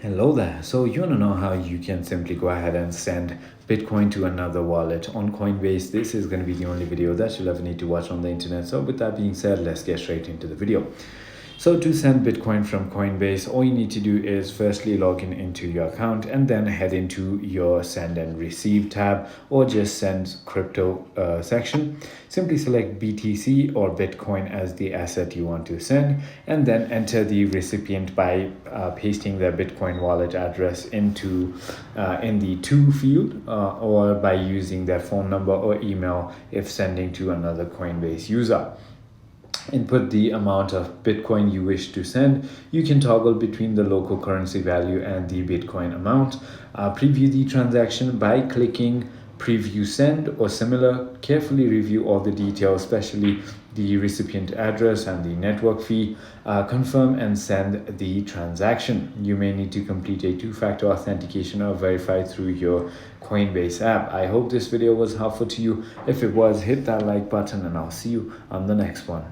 Hello there. So you want to know how you can simply go ahead and send Bitcoin to another wallet on Coinbase. This is going to be the only video that you'll ever need to watch on the internet. So with that being said, let's get straight into the video. So to send Bitcoin from Coinbase, all you need to do is firstly log in into your account and then head into your send and receive tab or just send crypto section. Simply select BTC or Bitcoin as the asset you want to send and then enter the recipient by pasting their Bitcoin wallet address into in the to field or by using their phone number or email if sending to another Coinbase user. Input the amount of Bitcoin you wish to send. You can toggle between the local currency value and the Bitcoin amount. Preview the transaction by clicking preview send or similar. Carefully review all the details, especially the recipient address and the network fee. Confirm and send the transaction. You may need to complete a two-factor authentication or verify through your Coinbase app. I hope this video was helpful to you. If it was, hit that like button and I'll see you on the next one.